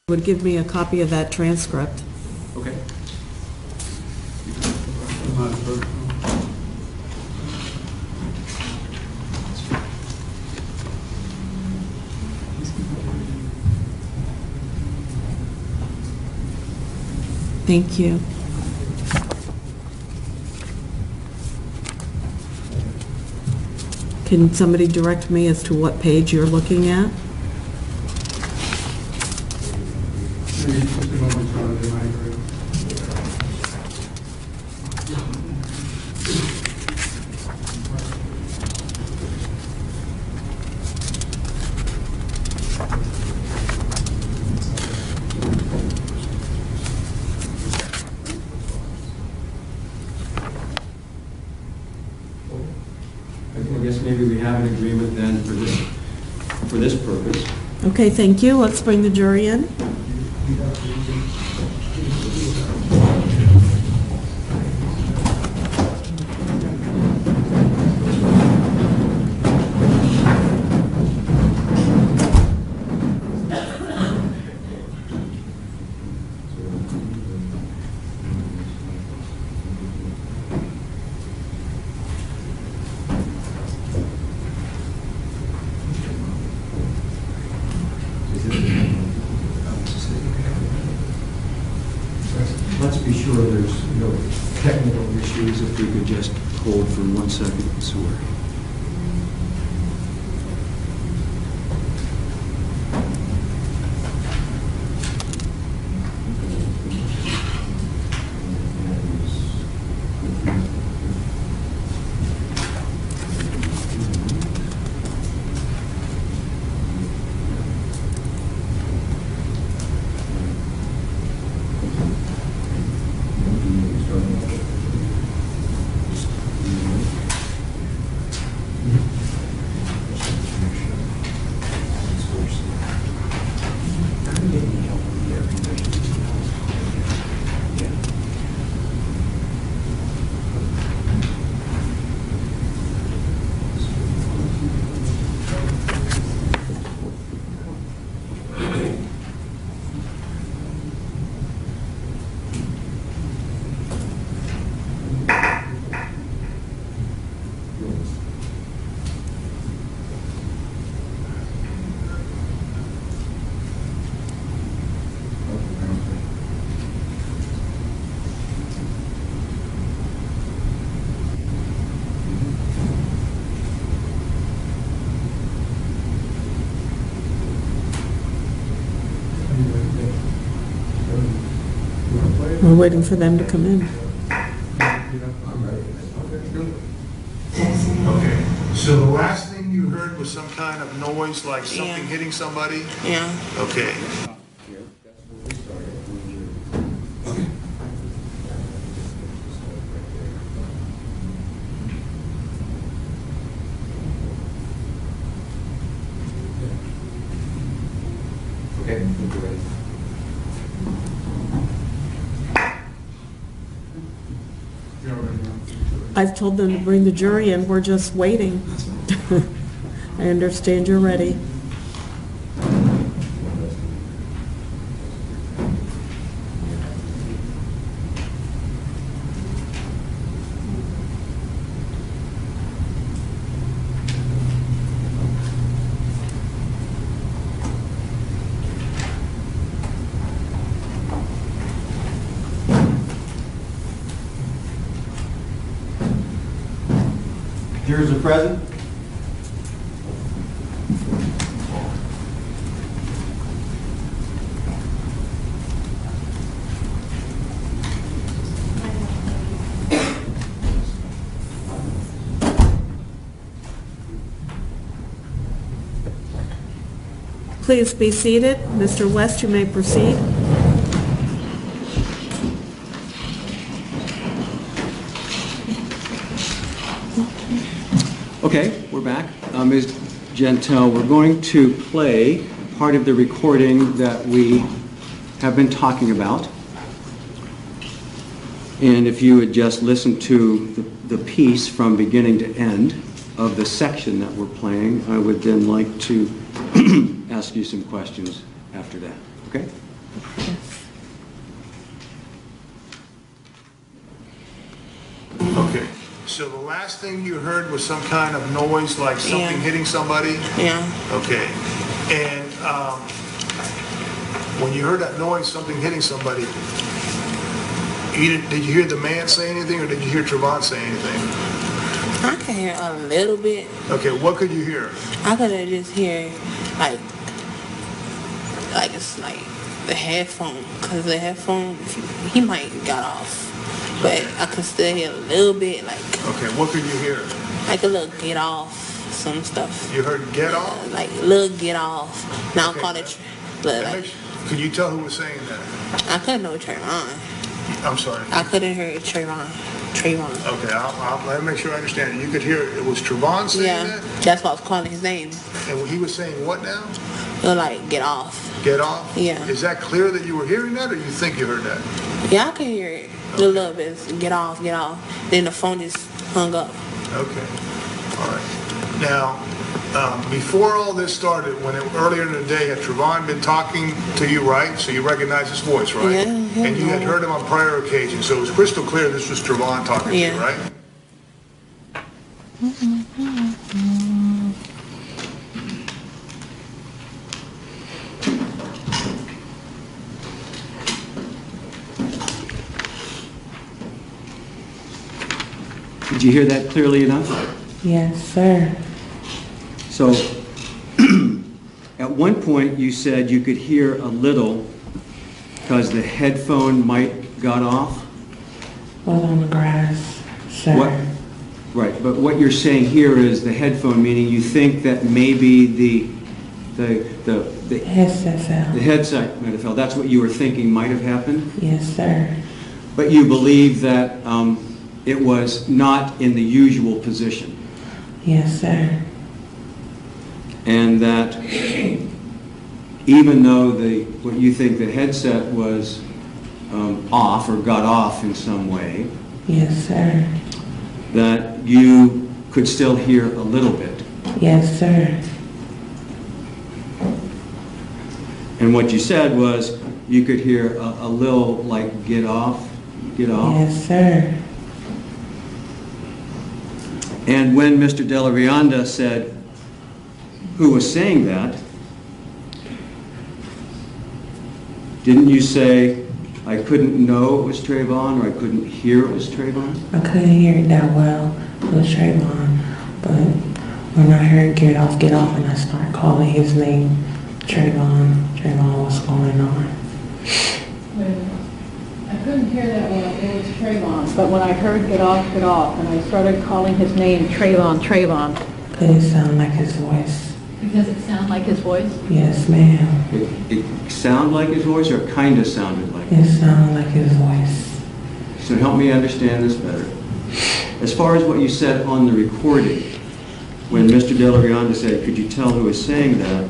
would give me a copy of that transcript. Okay. Thank you. Can somebody direct me as to what page you're looking at? I guess maybe we have an agreement then for this purpose. Okay, thank you. Let's bring the jury in. Let's be sure there's no technical issues. If we could just hold for 1 second, swear. We're waiting for them to come in. Okay, so the last thing you heard was some kind of noise, like something hitting somebody? Yeah. Okay. Okay, we're ready. I've told them to bring the jury in. We're just waiting. I understand you're ready. Jurors are present. Please be seated. Mr. West, you may proceed. Okay, we're back. Ms. Gentile, we're going to play part of the recording that we have been talking about. And if you would just listen to the piece from beginning to end of the section that we're playing, I would then like to ask you some questions after that. Okay? Okay. So the last thing you heard was some kind of noise like something Yeah. hitting somebody? Yeah. Okay. And when you heard that noise, something hitting somebody, did you hear the man say anything or did you hear Trevon say anything? I can hear a little bit. Okay, what could you hear? I could have just hear like it's like the headphone, cause the headphone he might got off, but I could still hear a little bit Okay, what could you hear? like a little get off, some stuff. You heard get off? Like little get off. Now Okay. I call it Could you tell who was saying that? I couldn't know Trayvon. I'm sorry. I couldn't hear Trayvon. Okay, let me make sure I understand. You could hear it was Trevon saying Yeah, that? that's why I was calling his name. And he was saying what now? Like get off. Get off? Yeah. Is that clear that you were hearing that or you think you heard that? Yeah, I can hear it. A little bit. Get off, get off. Then the phone just hung up. Okay, all right. Now, before all this started, earlier in the day, had Trevon been talking to you, right? So you recognize his voice, right? Yeah, And you had heard him on prior occasions, so it was crystal clear this was Trevon talking to you, Yeah. right? Did you hear that clearly enough? Yes, sir. So, at one point, you said you could hear a little because the headphone might got off. Was on the grass, sir. What? Right, but what you're saying here is the headphone, meaning you think that maybe the Headset fell. headset might have fell. That's what you were thinking might have happened? Yes, sir. But you believe that it was not in the usual position, Yes, sir. and that even though what you think the headset was off or got off in some way, Yes, sir. that you could still hear a little bit. Yes, sir. And what you said was you could hear a little like get off. Yes, sir. And when Mr. Della Rianda said who was saying that, didn't you say I couldn't know it was Trayvon or I couldn't hear it was Trayvon? I couldn't hear it that well. It was Trayvon. But when I heard get off, and I started calling his name, Trayvon, what's going on? I couldn't hear that one, it was Trayvon, but when I heard get off, and I started calling his name, Trayvon. Could it sound like his voice? Does it sound like his voice? Yes, ma'am. It sounded like his voice or it kind of sounded like it? It sounded like his voice. So help me understand this better. As far as what you said on the recording, when Mr. Della Rianda said, could you tell who was saying that,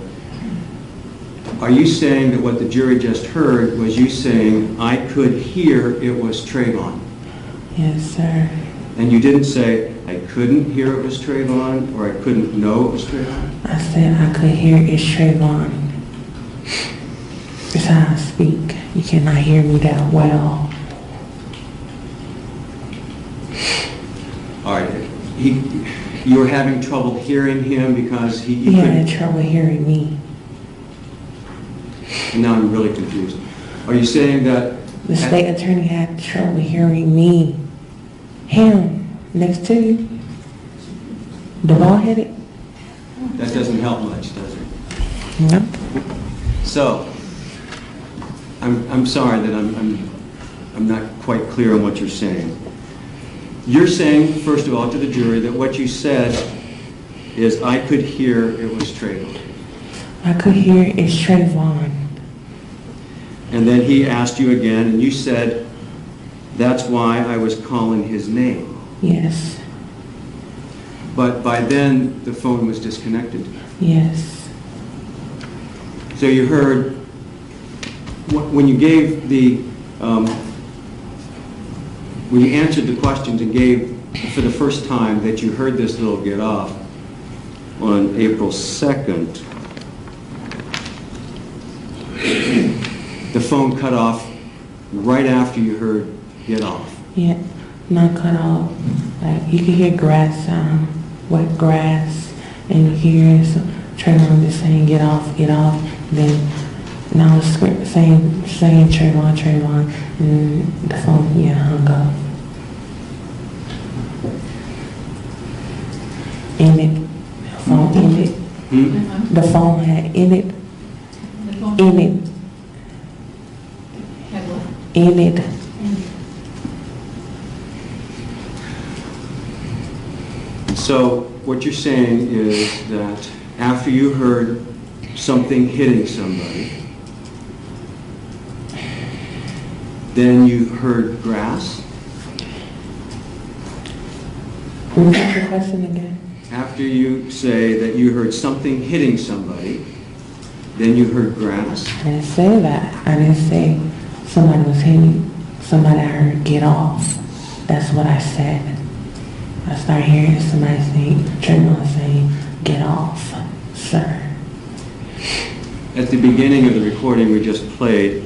are you saying that what the jury just heard was you saying, I could hear it was Trayvon? Yes, sir. And you didn't say, I couldn't hear it was Trayvon or I couldn't know it was Trayvon? I said I could hear it's Trayvon. That's how I speak. You cannot hear me that well. All right. You were having trouble hearing him because he He had couldn't. trouble hearing me. And now I'm really confused. Are you saying that The state attorney had trouble hearing me. Him, next to you. The bald-headed? that doesn't help much, does it? Nope. So, I'm sorry that I'm not quite clear on what you're saying. You're saying, first of all, to the jury that what you said is I could hear it was Trayvon. I could hear it's Trayvon. And then he asked you again, and you said, that's why I was calling his name. Yes. But by then, the phone was disconnected. Yes. So you heard, when you gave the, when you answered the questions and gave for the first time that you heard this little get off on April 2nd, the phone cut off right after you heard get off. Yeah, not cut off. Like you can hear grass sound, wet grass, and you hear Trayvon just saying get off, get off. Then now it's saying Trayvon, Trayvon, and the phone hung up. Ended. The phone ended. The phone had ended. Ended. Ended. So what you're saying is that after you heard something hitting somebody, then you heard grass? Repeat the question again. After you say that you heard something hitting somebody, then you heard grass? I didn't say that. I didn't say somebody was hitting somebody. I heard get off. That's what I said. I started hearing somebody saying, Trayvon saying, get off, sir. At the beginning of the recording we just played,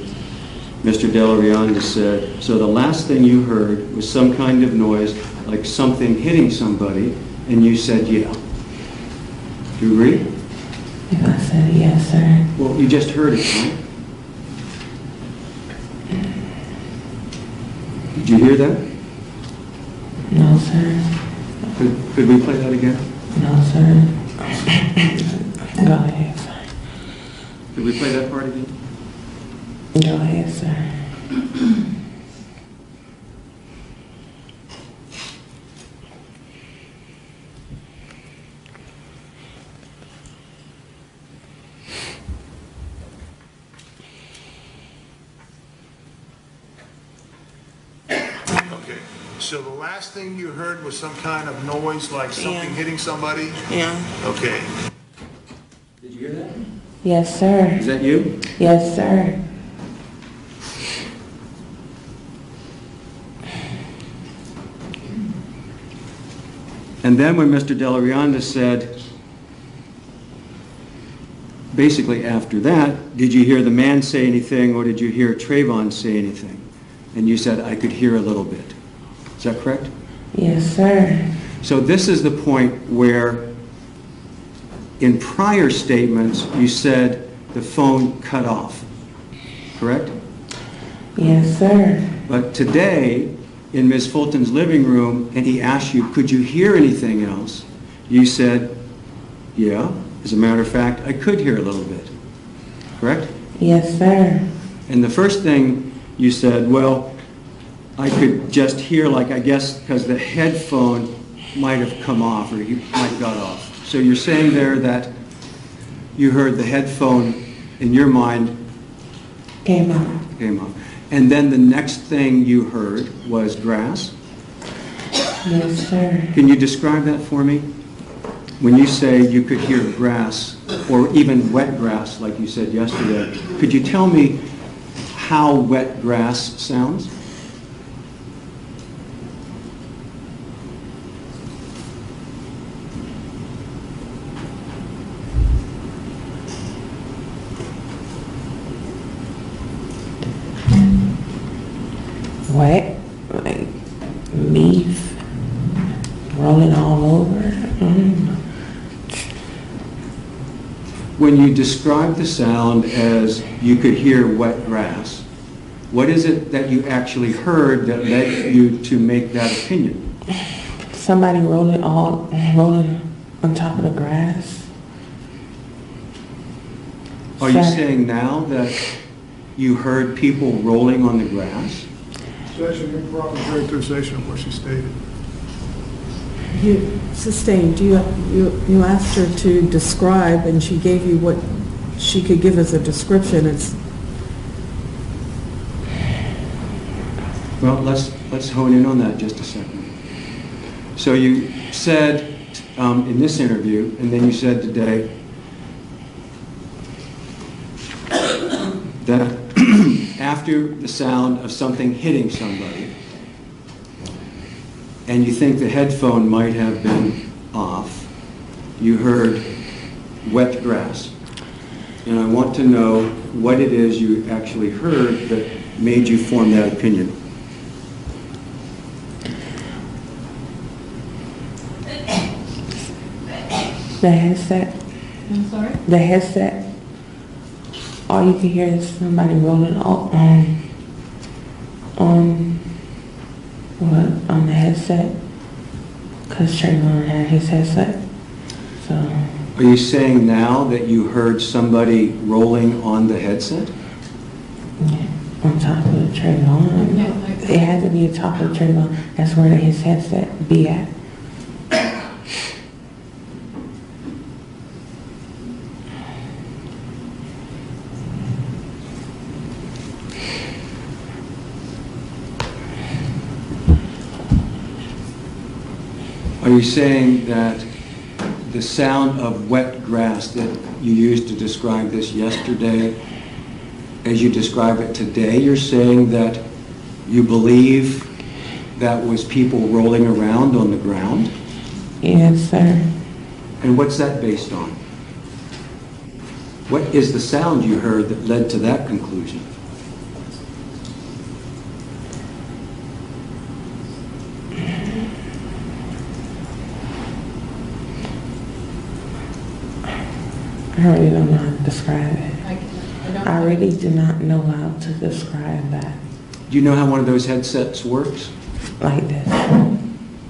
Mr. Delarianda said, so the last thing you heard was some kind of noise like something hitting somebody, and you said, yeah. Do you agree? And I said, yes, sir. Well, you just heard it, right? Did you hear that? No, sir. Could we play that again? No, sir. Go ahead, sir. Could we play that part again? Go ahead, sir. Okay, so the last thing you heard was some kind of noise like something hitting somebody? Yeah. Okay. Did you hear that? Yes, sir. Is that you? Yes, sir. And then when Mr. Delarianda said, basically after that, did you hear the man say anything or did you hear Trayvon say anything? And you said, I could hear a little bit. Is that correct? Yes, sir. So this is the point where in prior statements you said the phone cut off, correct? Yes, sir. But today, in Ms. Fulton's living room, and he asked you, could you hear anything else? You said, yeah. As a matter of fact, I could hear a little bit. Correct? Yes, sir. And the first thing you said, well, I could just hear, like, I guess, because the headphone might have come off or he might have got off. So you're saying there that you heard the headphone in your mind Came out. came off. And then the next thing you heard was grass. Yes, sir. Can you describe that for me? When you say you could hear grass, or even wet grass, like you said yesterday, could you tell me how wet grass sounds? Wet, like leaf rolling all over. When you describe the sound as you could hear wet grass, what is it that you actually heard that led you to make that opinion? Somebody rolling on top of the grass. Are you Sir. saying now that you heard people rolling on the grass? That's an improper characterization of what she stated. You sustained, you asked her to describe, and she gave you what she could give as a description. It's Well, let's hone in on that just a second. So you said in this interview, and then you said today, that after the sound of something hitting somebody, and you think the headphone might have been off, you heard wet grass. And I want to know what it is you actually heard that made you form that opinion. The headset. I'm sorry? The headset. All you can hear is somebody rolling on the headset. Cause Trayvon had his headset. So. Are you saying now that you heard somebody rolling on the headset? Yeah, on top of the Trayvon. Yeah, It had to be on top of the Trayvon. That's where his headset be at. Are you saying that the sound of wet grass that you used to describe this yesterday, as you describe it today, you're saying that you believe that was people rolling around on the ground? Yes, sir. And what's that based on? What is the sound you heard that led to that conclusion? I really don't know how to describe it. I don't. I really do not know how to describe that Do you know how one of those headsets works? like this.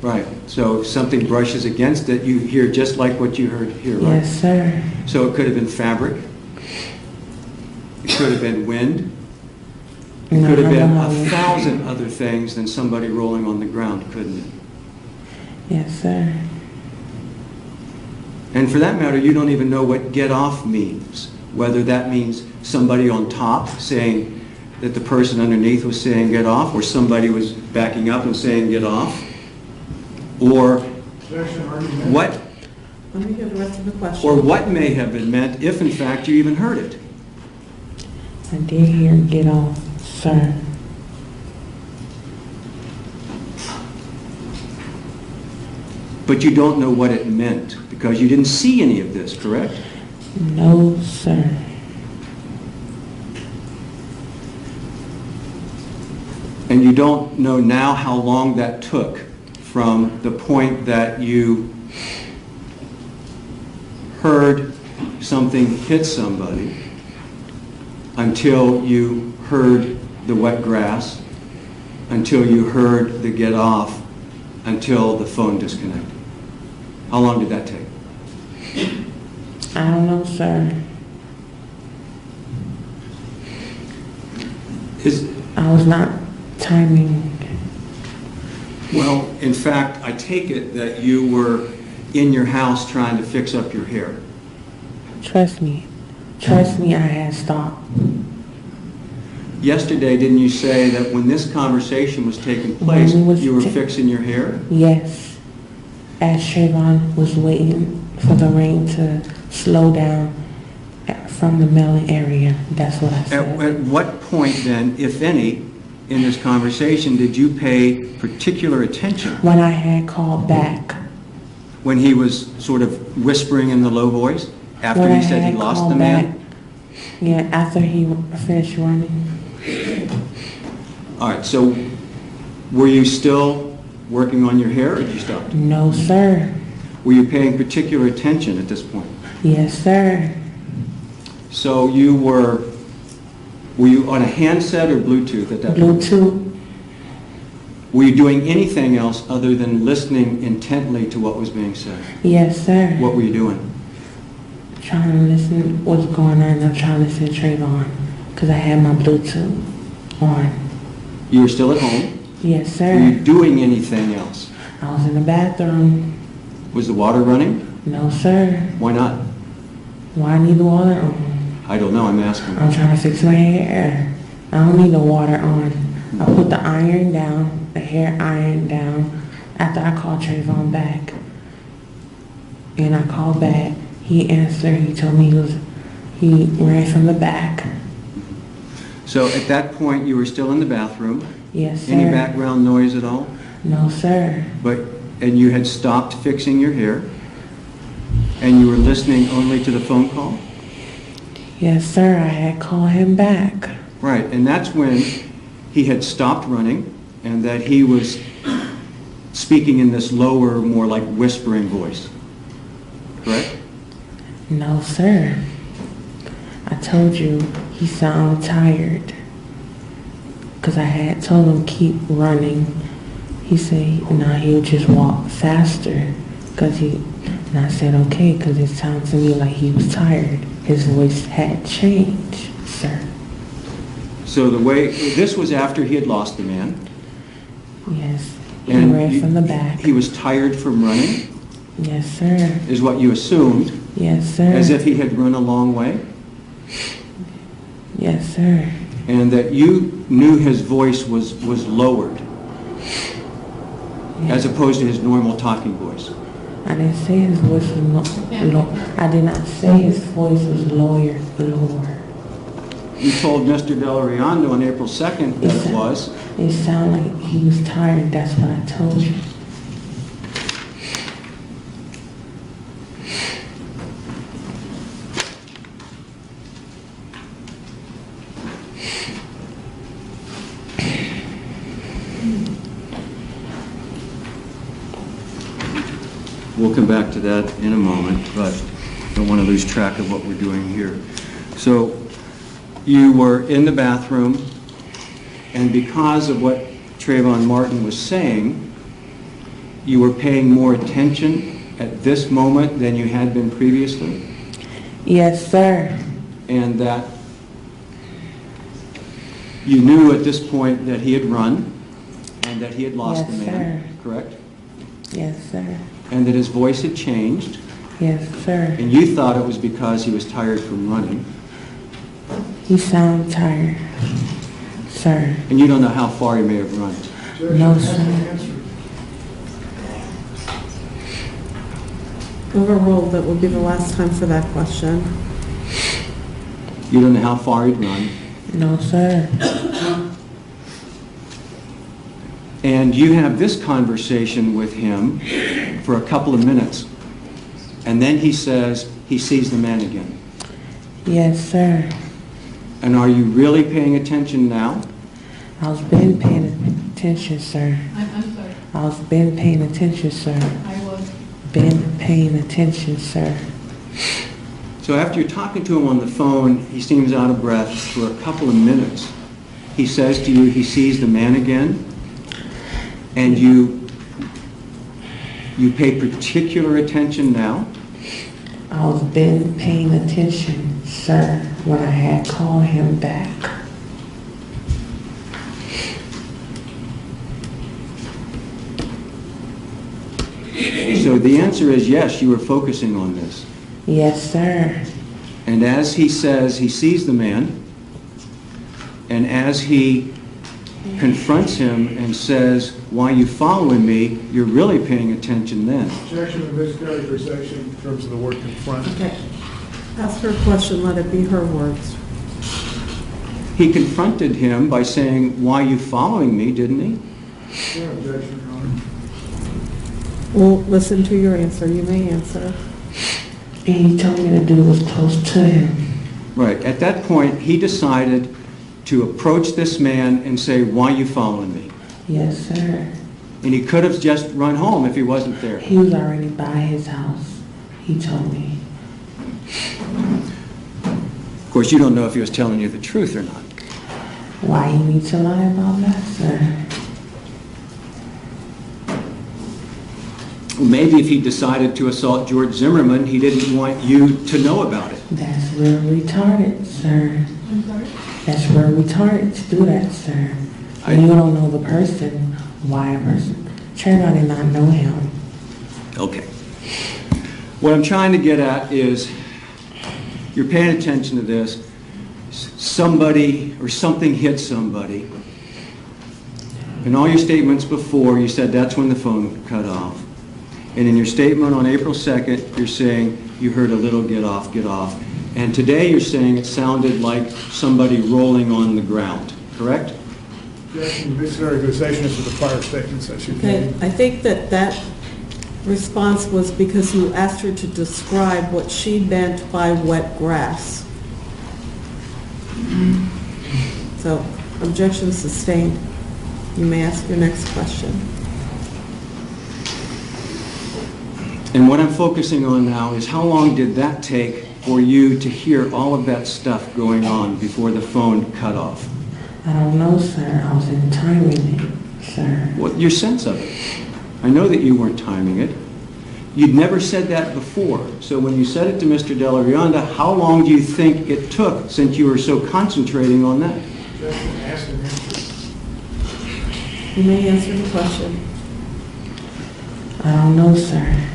Right. So if something brushes against it, you hear just like what you heard here, right? Yes, sir. So it could have been fabric. It could have been wind. It No, could have I been know how it- 1,000 other things than somebody rolling on the ground, couldn't it? Yes, sir. And for that matter, you don't even know what get off means. Whether that means somebody on top saying that the person underneath was saying get off, or somebody was backing up and saying get off, or what, Let me hear the rest of the question. or what may have been meant if in fact you even heard it. I did hear get off, sir. But you don't know what it meant because you didn't see any of this, correct? No, sir. And you don't know now how long that took from the point that you heard something hit somebody until you heard the wet grass, until you heard the get off, until the phone disconnected. How long did that take? I don't know, sir. I was not timing. Well, in fact, I take it that you were in your house trying to fix up your hair. Trust me. Trust me, I had stopped. Yesterday, didn't you say that when this conversation was taking place, When it was you were ta- fixing your hair? Yes. As Trayvon was waiting for the rain to slow down from the melon area. That's what I said. At what point then, if any, in this conversation did you pay particular attention When I had called back. when he was sort of whispering in the low voice after When he I said he had lost called the man? back. Yeah, after he finished running. All right, so were you still working on your hair or did you stop? No, sir. Were you paying particular attention at this point? Yes, sir. So were you on a handset or Bluetooth at that point? Bluetooth. Were you doing anything else other than listening intently to what was being said? Yes, sir. What were you doing? Trying to listen what's going on. I'm trying to listen to Trayvon because I had my Bluetooth on. You were still at home? Yes, Were you sir. doing anything else? I was in the bathroom. Was the water running? No, sir. Why not? Why I need the water on? I don't know, I'm asking. I'm trying to fix my hair. I don't need the water on. I put the iron down, the hair iron down, after I called Trayvon back. And I called back. He answered. He told me he ran from the back. So at that point, you were still in the bathroom? Yes, sir. Any background noise at all? No, sir. And you had stopped fixing your hair? And you were listening only to the phone call? Yes, sir, I had called him back. Right, and that's when he had stopped running and that he was speaking in this lower, more like whispering voice. Correct? No, sir. I told you he sounded tired. Because I had told him keep running. He said, no, he'll just walk faster. And I said, okay, because it sounded to me like he was tired. His voice had changed, sir. So this was after he had lost the man. Yes, he And ran from the back. He was tired from running, Yes, sir. is what you assumed, Yes, sir. as if he had run a long way, Yes, sir. and that you knew his voice was lowered, as opposed to his normal talking voice. I didn't say his voice was I did not say his voice was lower. You told Mr. Del Riondo on April 2nd that it was. It sounded like he was tired. That's what I told you. We'll come back to that in a moment, but don't want to lose track of what we're doing here. So you were in the bathroom, and because of what Trayvon Martin was saying, you were paying more attention at this moment than you had been previously, Yes, sir. and that you knew at this point that he had run and that he had lost Yes, the man, correct? Yes, sir. And that his voice had changed, Yes, sir. and you thought it was because he was tired from running, He sounded tired, sir. and you don't know how far he may have run. No, sir. Overruled, that will be the last time for that question. You don't know how far he'd run. No, sir. And you have this conversation with him for a couple of minutes. And then he says he sees the man again. Yes, sir. And are you really paying attention now? I was been paying attention, sir. I'm sorry, I was been paying attention, sir. I was. Been paying attention, sir. So after you're talking to him on the phone, he seems out of breath for a couple of minutes. He says to you he sees the man again. And you pay particular attention now? I was been paying attention, sir, when I had called him back. So the answer is yes, you were focusing on this. Yes, sir. And as he says he sees the man, and as he confronts him and says, why are you following me, you're really paying attention then. Objection to this characterization in terms of the word confront. Okay. Ask her a question, let it be her words. He confronted him by saying, why are you following me, didn't he? Yeah, objection, Your Honor. We'll listen to your answer. You may answer. And he told me to do was close to him. Right. At that point, he decided to approach this man and say, why are you following me? Yes, sir. And he could have just run home if he wasn't there. He was already by his house. He told me. Of course, you don't know if he was telling you the truth or not. Why you need to lie about that, sir? Maybe if he decided to assault George Zimmerman, he didn't want you to know about it. That's real retarded, sir. I'm sorry? That's real retarded to do that, sir. And you don't know the person, why a person. Trayvon did not know him. Okay. What I'm trying to get at is, you're paying attention to this. Somebody or something hit somebody. In all your statements before, you said that's when the phone cut off. And in your statement on April 2nd, you're saying you heard a little get off, get off. And today you're saying it sounded like somebody rolling on the ground, correct? Objection to this characterization is to the prior statements that she Okay, made. I think that response was because you asked her to describe what she meant by wet grass. So, objection sustained. You may ask your next question. And what I'm focusing on now is how long did that take for you to hear all of that stuff going on before the phone cut off? I don't know, sir. I was in timing it, sir. What your sense of it? I know that you weren't timing it. You'd never said that before. So when you said it to Mr. Della Rionda, how long do you think it took since you were so concentrating on that? You may answer the question. I don't know, sir.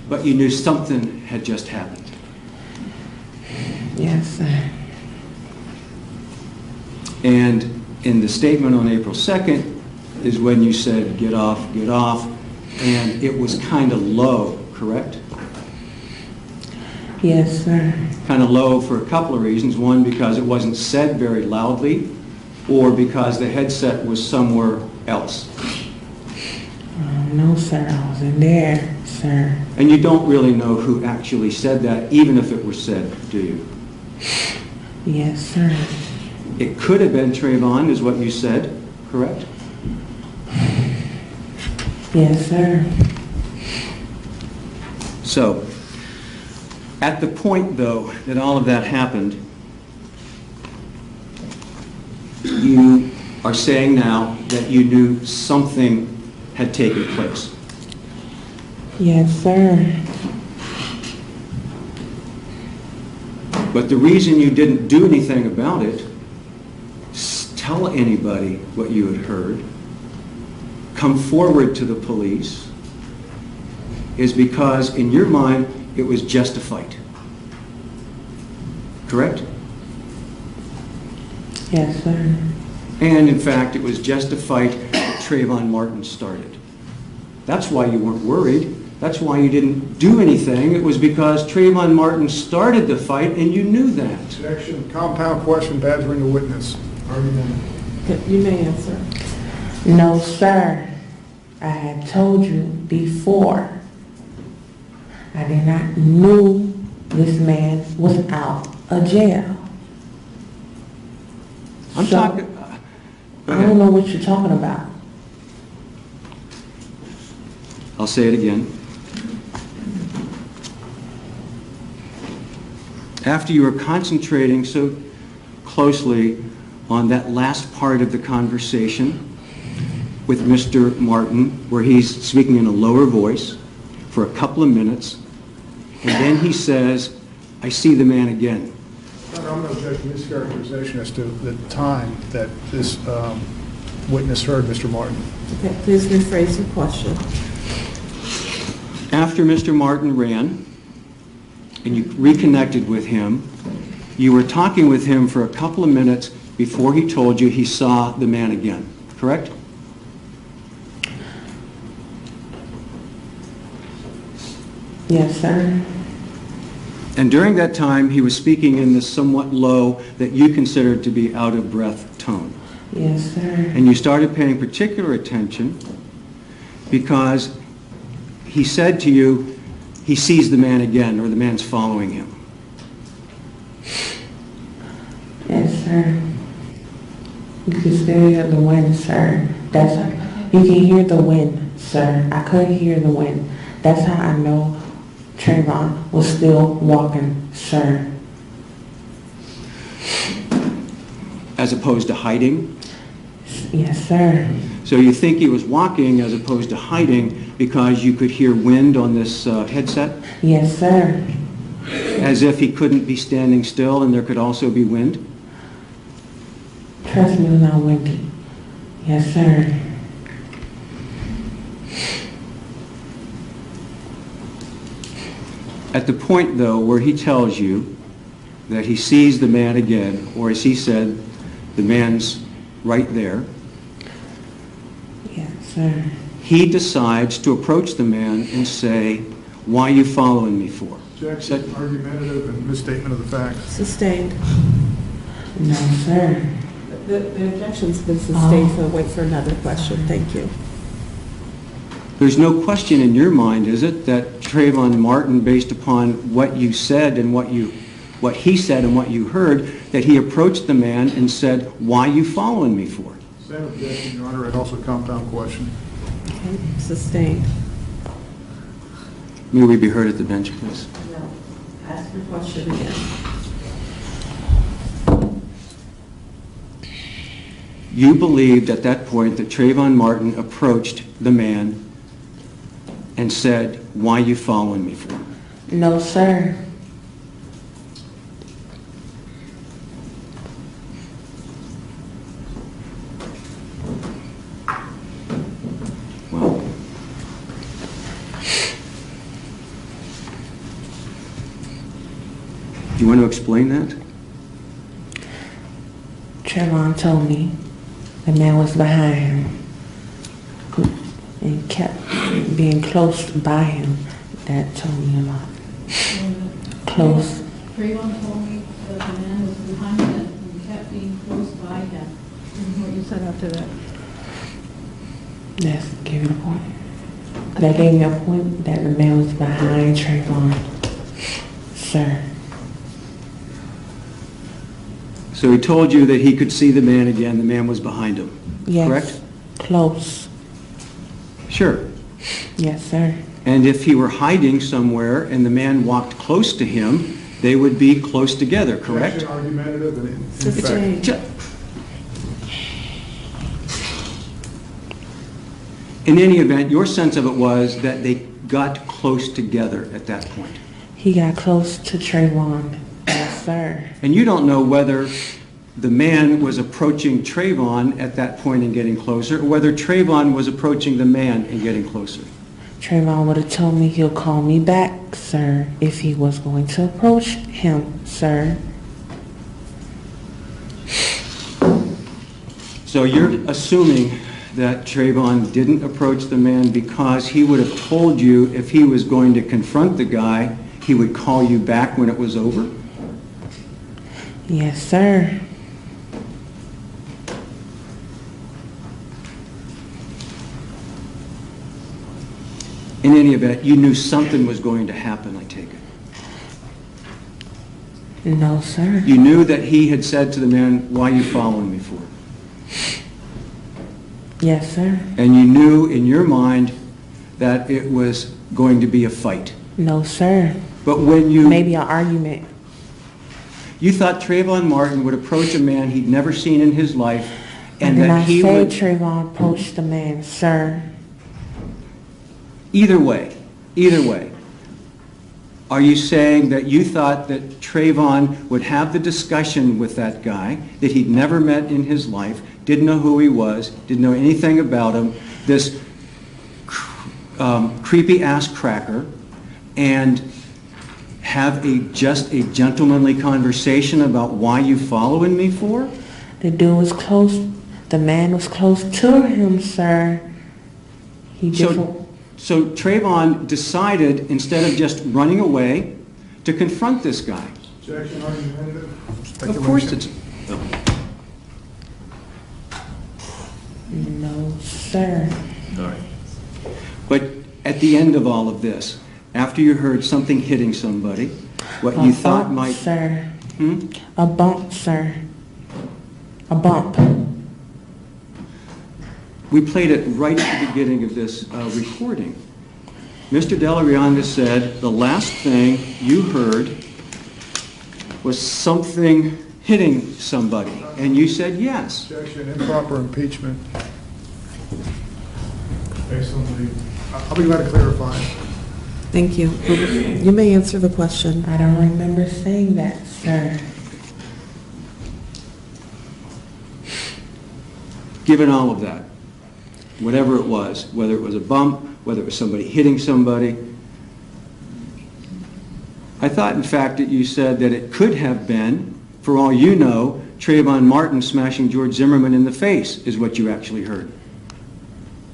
But you knew something had just happened. Yes, sir. And in the statement on April 2nd is when you said, get off, and it was kind of low, correct? Yes, sir. Kind of low for a couple of reasons. One, because it wasn't said very loudly, or because the headset was somewhere else. No, sir. I was in there, sir. And you don't really know who actually said that, even if it were said, do you? Yes, sir. It could have been Trayvon, is what you said, correct? Yes, sir. So, at the point, though, that all of that happened, you are saying now that you knew something had taken place. Yes, sir. But the reason you didn't do anything about it, tell anybody what you had heard, come forward to the police, is because in your mind it was just a fight. Correct? Yes, sir. And in fact, it was just a fight that Trayvon Martin started. That's why you weren't worried. That's why you didn't do anything. It was because Trayvon Martin started the fight and you knew that. Objection, compound question, badgering the witness. Argument. You may answer. No, sir. I had told you before. I did not knew this man was out of jail. I'm So, talking... Go I ahead. don't know what you're talking about. I'll say it again. After you were concentrating so closely on that last part of the conversation with Mr. Martin, where he's speaking in a lower voice for a couple of minutes, and then he says, I see the man again. I'm going to object to mischaracterization as to the time that this witness heard Mr. Martin. Okay, please rephrase your question. After Mr. Martin ran, and you reconnected with him, you were talking with him for a couple of minutes before he told you he saw the man again, correct? Yes, sir. And during that time, he was speaking in this somewhat low, that you considered to be out-of-breath tone. Yes, sir. And you started paying particular attention because he said to you, he sees the man again, or the man's following him. Yes, sir. You can still hear the wind, sir. You can hear the wind, sir. I couldn't hear the wind. That's how I know Trayvon was still walking, sir. As opposed to hiding? Yes, sir. So you think he was walking as opposed to hiding because you could hear wind on this headset? Yes, sir. As if he couldn't be standing still and there could also be wind? Trust me, it was not windy. Yes, sir. At the point, though, where he tells you that he sees the man again, or as he said, the man's right there, Yes, sir. he decides to approach the man and say, why are you following me for? Objection, argumentative and misstatement of the facts. Sustained. No, sir. The objection's been sustained, so wait for another question. Thank you. There's no question in your mind, is it, that Trayvon Martin, based upon what you said and what he said and what you heard, that he approached the man and said, "Why you following me for?" Same objection, Your Honor, and also compound question. Okay, sustained. May we be heard at the bench, please? No. Ask your question again. You believed at that point that Trayvon Martin approached the man and said, "Why you following me for?" No, sir. Well, do you want to explain that? Trayvon told me the man was behind him and kept being close by him. That told me a lot. Close. Trayvon told me that the man was behind him and kept being close by him. And what you said after that? That's give it a point. That gave me a point that the man was behind Trayvon. Sir. So he told you that he could see the man again, the man was behind him, Yes. correct? Close. Sure. Yes, sir. And if he were hiding somewhere and the man walked close to him, they would be close together, correct? Objection argumentative and in fact. Sustained. In any event, your sense of it was that they got close together at that point. He got close to Trayvon. Yes, sir. And you don't know whether the man was approaching Trayvon at that point and getting closer, or whether Trayvon was approaching the man and getting closer. Trayvon would have told me he'll call me back, sir, if he was going to approach him, sir. So you're assuming that Trayvon didn't approach the man because he would have told you if he was going to confront the guy, he would call you back when it was over? Yes, sir. In any event, you knew something was going to happen, I take it. No, sir. You knew that he had said to the man, "Why are you following me for?" Yes, sir. And you knew in your mind that it was going to be a fight. No, sir. But when you... Maybe an argument. You thought Trayvon Martin would approach a man he'd never seen in his life, and I did that not he say would... Trayvon approached the man, sir. Either way, are you saying that you thought that Trayvon would have the discussion with that guy that he'd never met in his life, didn't know who he was, didn't know anything about him, this creepy ass cracker, and have just a gentlemanly conversation about why you following me for? The dude was close. The man was close to him, sir. He just... So Trayvon decided, instead of just running away, to confront this guy. Objection argumentative. Of course it's... No, sir. All right. But at the end of all of this, after you heard something hitting somebody, what you thought bump, might... Sir. Hmm? A bump, sir. A bump. We played it right at the beginning of this recording. Mr. Delarianda said the last thing you heard was something hitting somebody, and you said yes. Objection, improper impeachment. Based on the, I'll be glad to clarify. Thank you. You may answer the question. I don't remember saying that, sir. Given all of that, whatever it was, whether it was a bump, whether it was somebody hitting somebody, I thought, in fact, that you said that it could have been, for all you know, Trayvon Martin smashing George Zimmerman in the face, is what you actually heard.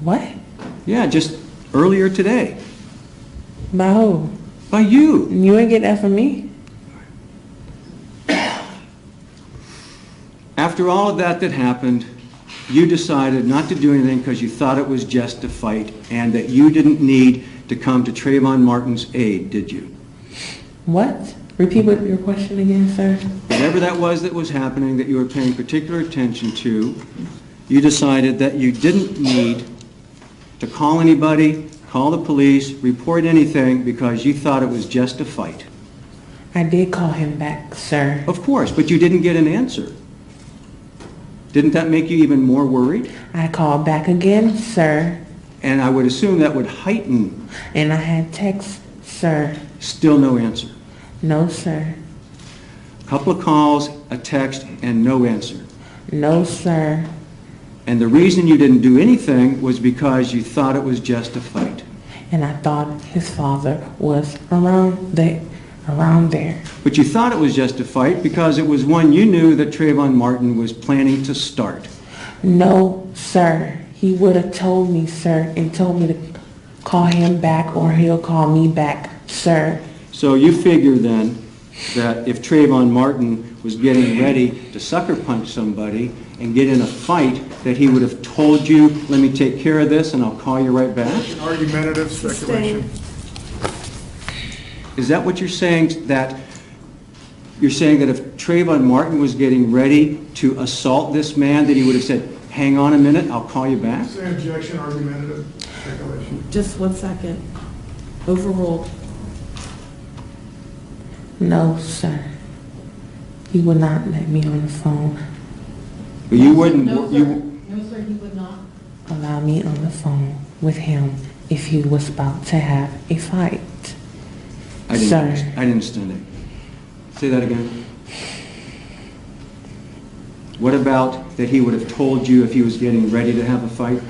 What? Yeah, just earlier today. By who? By you. You ain't get that from me. After after all of that happened, you decided not to do anything because you thought it was just a fight and that you didn't need to come to Trayvon Martin's aid, did you? What? Repeat your question again, sir. Whatever that was happening that you were paying particular attention to, you decided that you didn't need to call anybody, call the police, report anything because you thought it was just a fight. I did call him back, sir. Of course, but you didn't get an answer. Didn't that make you even more worried? I called back again, sir. And I would assume that would heighten. And I had text, sir. Still no answer. No, sir. A couple of calls, a text, and no answer. No, sir. And the reason you didn't do anything was because you thought it was just a fight. And I thought his father was around there. But you thought it was just a fight because it was one you knew that Trayvon Martin was planning to start. No, sir. He would have told me, sir, and told me to call him back or he'll call me back, sir. So you figure then that if Trayvon Martin was getting ready to sucker punch somebody and get in a fight, that he would have told you, let me take care of this and I'll call you right back? An argumentative speculation. Is that what you're saying? That you're saying that if Trayvon Martin was getting ready to assault this man, that he would have said, hang on a minute, I'll call you back? Say objection, argumentative speculation. Just 1 second. Overruled. No, sir. He would not let me on the phone, But you wouldn't. No, sir. You, No, sir, he would not. allow me on the phone with him if he was about to have a fight. I didn't, Sir. I didn't understand it. Say that again. What about that he would have told you if he was getting ready to have a fight?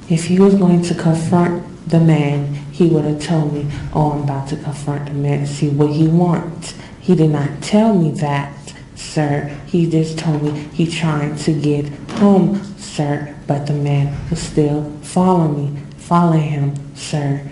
If he was going to confront the man, he would have told me, oh, I'm about to confront the man and see what he wants. He did not tell me that, sir. He just told me he trying to get home, sir. But the man was still following him, sir.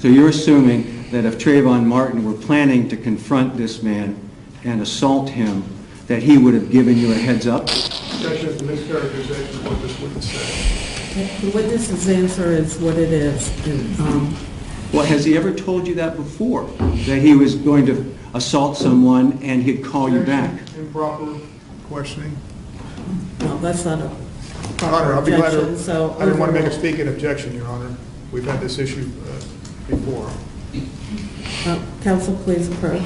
So you're assuming that if Trayvon Martin were planning to confront this man and assault him, that he would have given you a heads up? Objection is a mischaracterization of what this witness said. The witness's answer is what it is. Well, has he ever told you that before? That he was going to assault someone and he'd call you back? Improper questioning. No, that's not a Honor, proper I'll be glad objection, to, so. I didn't want to make a overruled. speaking objection, Your Honor. We've had this issue before. Counsel, please approach.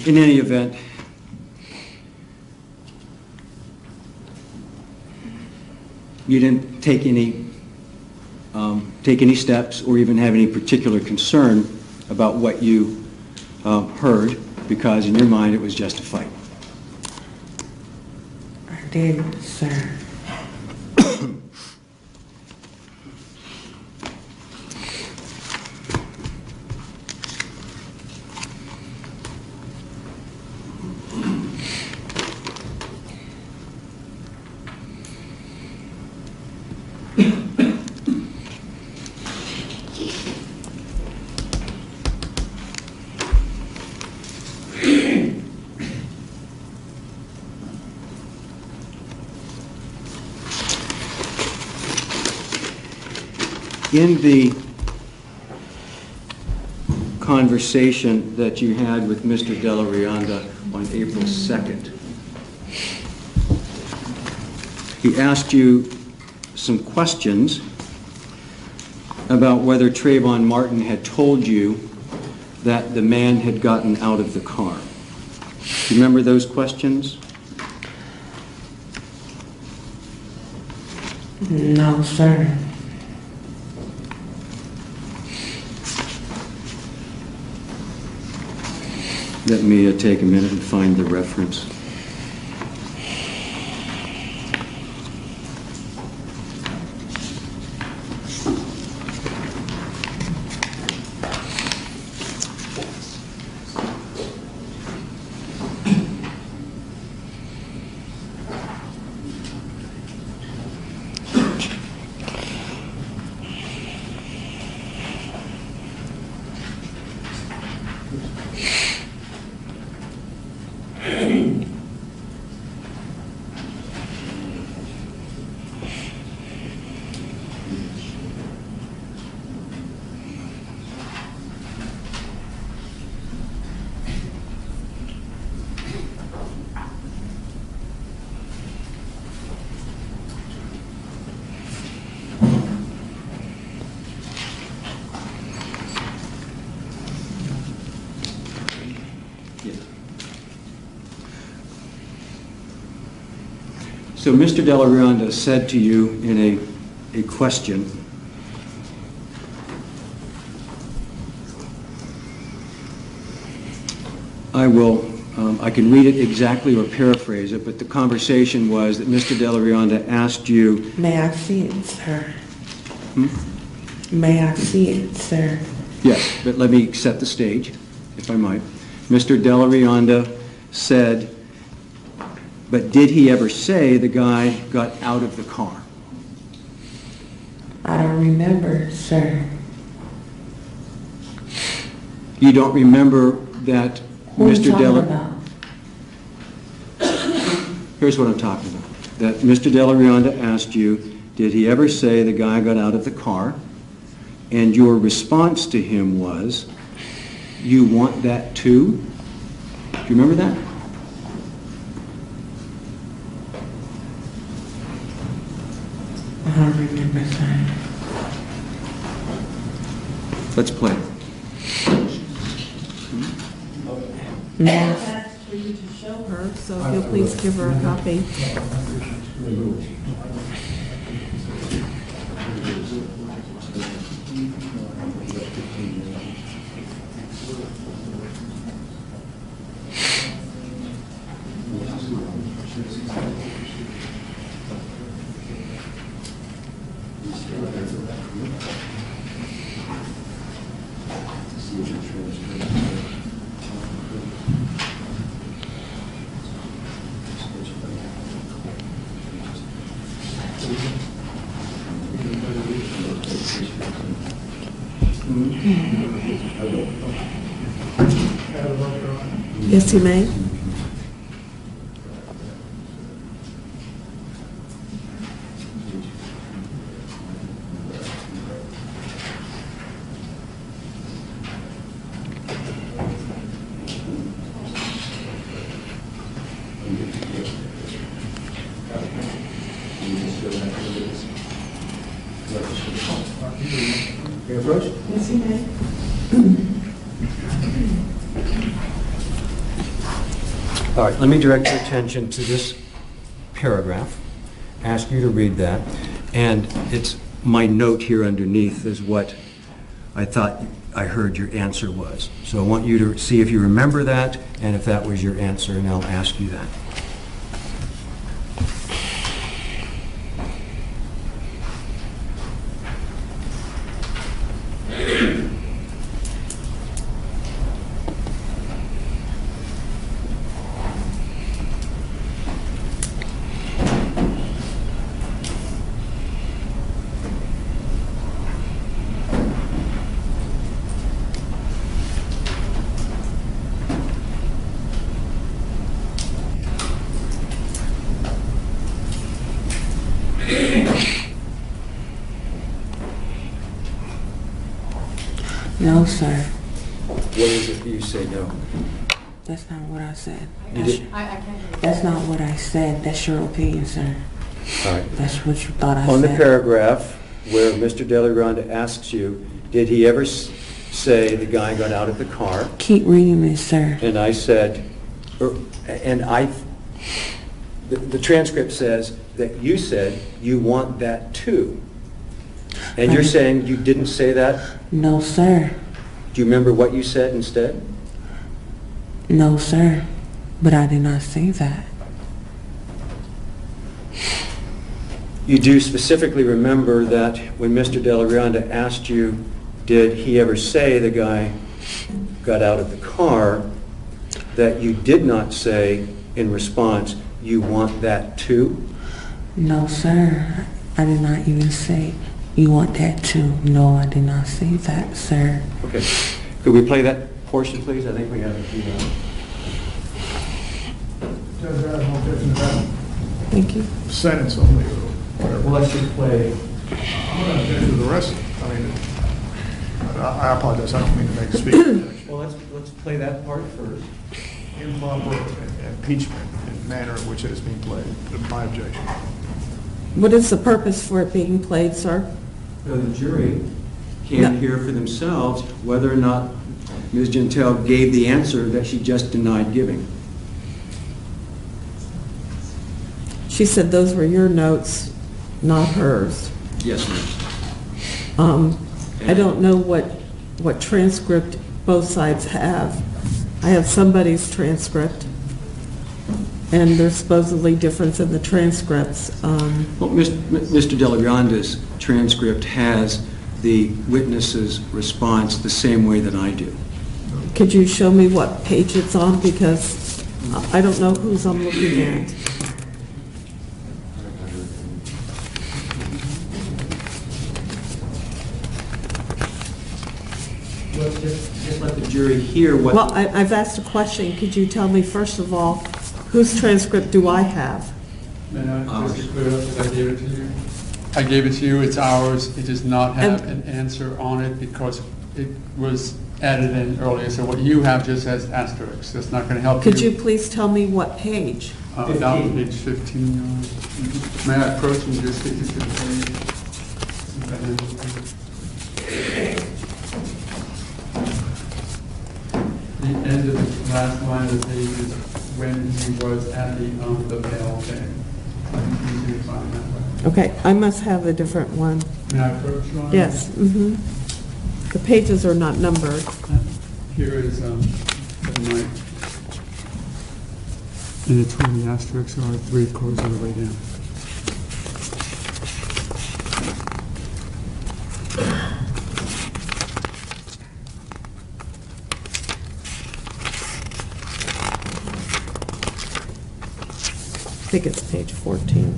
In any event, you didn't take any steps or even have any particular concern about what you heard, because in your mind it was just a fight. I did, sir. In the conversation that you had with Mr. Della Rionda on April 2nd, he asked you some questions about whether Trayvon Martin had told you that the man had gotten out of the car. Do you remember those questions? No, sir. Let me take a minute and find the reference. So Mr. Della Rionda said to you in a question, I can read it exactly or paraphrase it, but the conversation was that Mr. Della Rionda asked you... May I see it, sir? May I see it, sir? Yes, but let me set the stage, if I might. Mr. Della Rionda said, but did he ever say the guy got out of the car? I don't remember, sir. You don't remember that Who are you Mr. talking Della... about? Here's what I'm talking about. That Mr. Della Rionda asked you, did he ever say the guy got out of the car? And your response to him was, you want that too? Do you remember that? I don't remember, sir. Let's play. Yes. For you to show her, so if you'll please give her a copy. Yes, you may. Yes, you may. All right, let me direct your attention to this paragraph, ask you to read that, and it's my note here underneath is what I thought I heard your answer was. So I want you to see if you remember that and if that was your answer, and I'll ask you that. No, sir. What is it you say no? That's not what I said. You That's, did- that's not what I said. That's your opinion, sir. All right. That's what you thought I On the said. paragraph where Mr. Delaronda asks you, did he ever say the guy got out of the car? Keep reading this, sir. And I said, the transcript says that you said you want that too. And you're saying you didn't say that? No, sir. Do you remember what you said instead? No, sir. But I did not say that. You do specifically remember that when Mr. Delaronda asked you, did he ever say the guy got out of the car, that you did not say in response, you want that too? No, sir. I did not even say you want that too. No, I did not say that, sir. Okay. Could we play that portion, please? I think we have a few minutes. Judge, I have no objection to that Thank you. sentence only, or whatever. Well, let's just play. I'm going to object to the rest. I mean, I apologize, I don't mean to make a speech. Well, let's play that part first. Improper impeachment in manner in which it is being played, my objection. What is the purpose for it being played, sir? The jury can hear for themselves whether or not Ms. Gentile gave the answer that she just denied giving. She said those were your notes, not hers. Yes, ma'am. I don't know what transcript both sides have. I have somebody's transcript, and there's supposedly difference in the transcripts. Well, Mr. Delaronda's transcript has the witness's response the same way that I do. Could you show me what page it's on? Because I don't know whose I'm looking at. Just let the jury hear what... Well, I've asked a question. Could you tell me, first of all, whose transcript do I have? Just to clear up, that I gave it to you. I gave it to you, it's ours. It does not have an answer on it because it was added in earlier. So what you have just has asterisks. That's not going to help you. Could you please tell me what page? Down to page 15. May I approach and just take you to the page? The end of the last line of the page is when he was at the bail thing. Easy to find that way. Okay, I must have a different one. May I approach you on it? Yes. The pages are not numbered. Here is the night. And it's where the asterisks are 3/4 of the way down. I think it's page 14.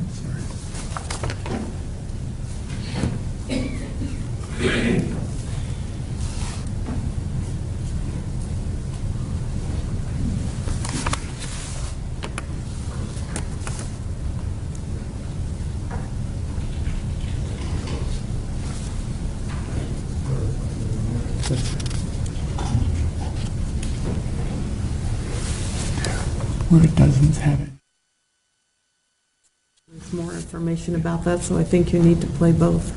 Where it doesn't have it. There's more information about that, so I think you need to play both.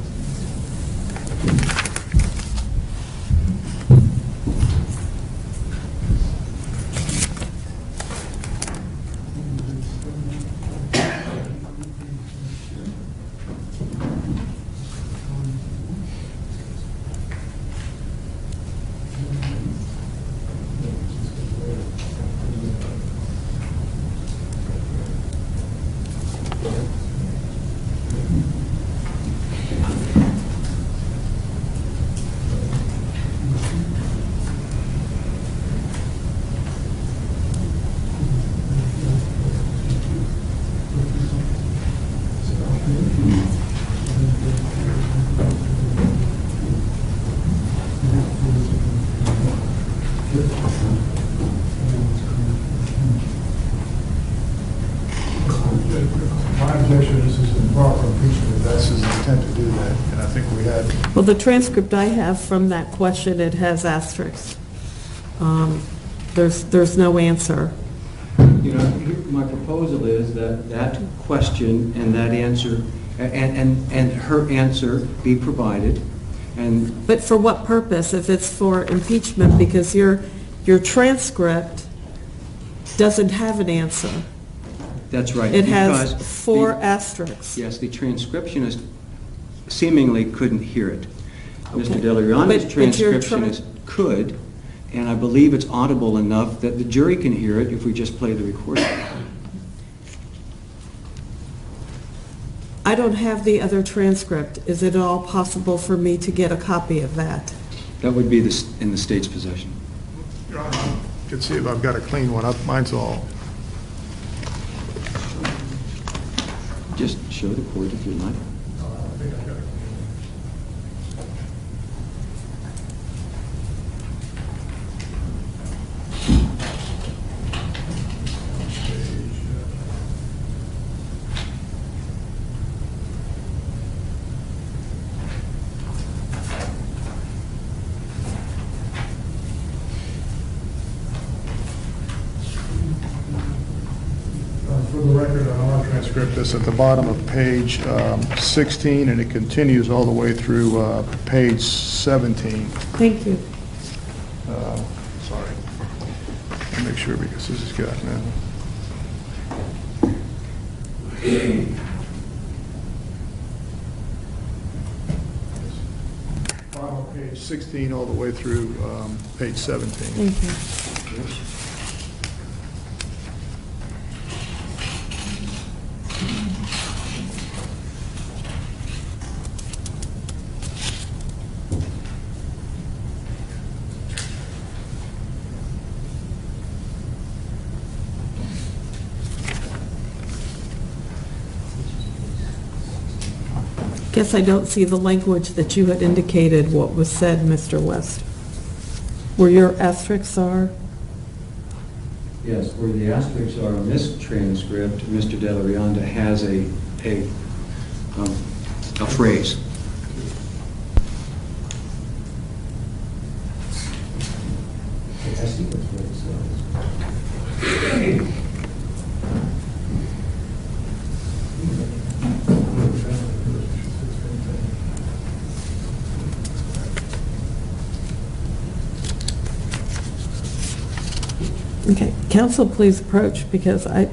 My objection is this is improper impeachment. That's his intent to do that, and I think we had. Well, the transcript I have from that question, it has asterisks. There's no answer. You know, my proposal is that that question and that answer, and her answer be provided, and But for what purpose? If it's for impeachment, because your transcript doesn't have an answer. that's right. It has because 4 the- asterisks. Yes, the transcriptionist seemingly couldn't hear it. Mr. Okay. Delarianda's But you're transcriptionist could, and I believe it's audible enough that the jury can hear it if we just play the recording. I don't have the other transcript. Is it at all possible for me to get a copy of that? That would be in the state's possession. Your Honor, I can see if I've got a clean one. Mine's all. Just show the court if you'd like. I think I've got it. For the record, on our transcript, it's at the bottom of page 16, and it continues all the way through page 17. Thank you. Sorry. Let me make sure, because this has got now. Bottom of page 16 all the way through page 17. Thank you. Guess I don't see the language that you had indicated what was said, Mr. West. Where your asterisks are? Yes, where the asterisks are on this transcript, Mr. Delarianda has a phrase. I see what it says. Okay, counsel, please approach, because I,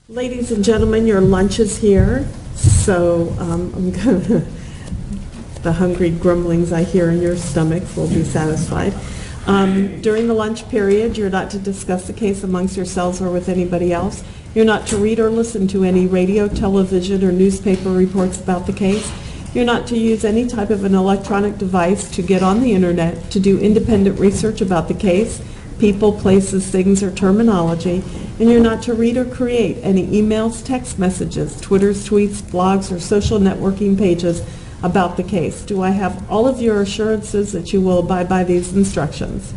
Ladies and gentlemen, your lunch is here, so I'm gonna, the hungry grumblings I hear in your stomachs will be satisfied. During the lunch period, you're not to discuss the case amongst yourselves or with anybody else. You're not to read or listen to any radio, television, or newspaper reports about the case. You're not to use any type of an electronic device to get on the internet to do independent research about the case, people, places, things, or terminology. And you're not to read or create any emails, text messages, Twitters, tweets, blogs, or social networking pages about the case. Do I have all of your assurances that you will abide by these instructions?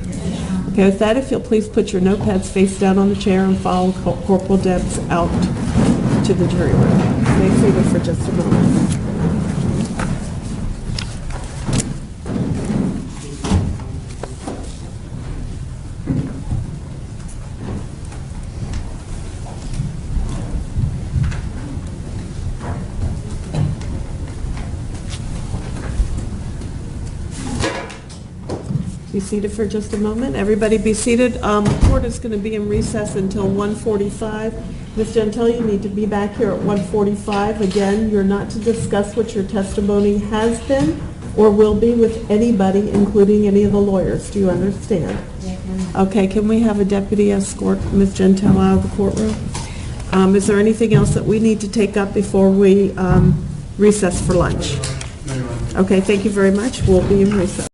Okay, with that, if you'll please put your notepads face down on the chair and follow Corporal Debs out to the jury room. Stay seated for just a moment. Be seated for just a moment. Everybody be seated. The court is going to be in recess until 1:45. Ms. Gentile, you need to be back here at 1:45. Again, you're not to discuss what your testimony has been or will be with anybody, including any of the lawyers. Do you understand? Yes, ma'am. Okay, can we have a deputy escort Ms. Gentile out of the courtroom? Is there anything else that we need to take up before we recess for lunch? Okay, thank you very much. We'll be in recess.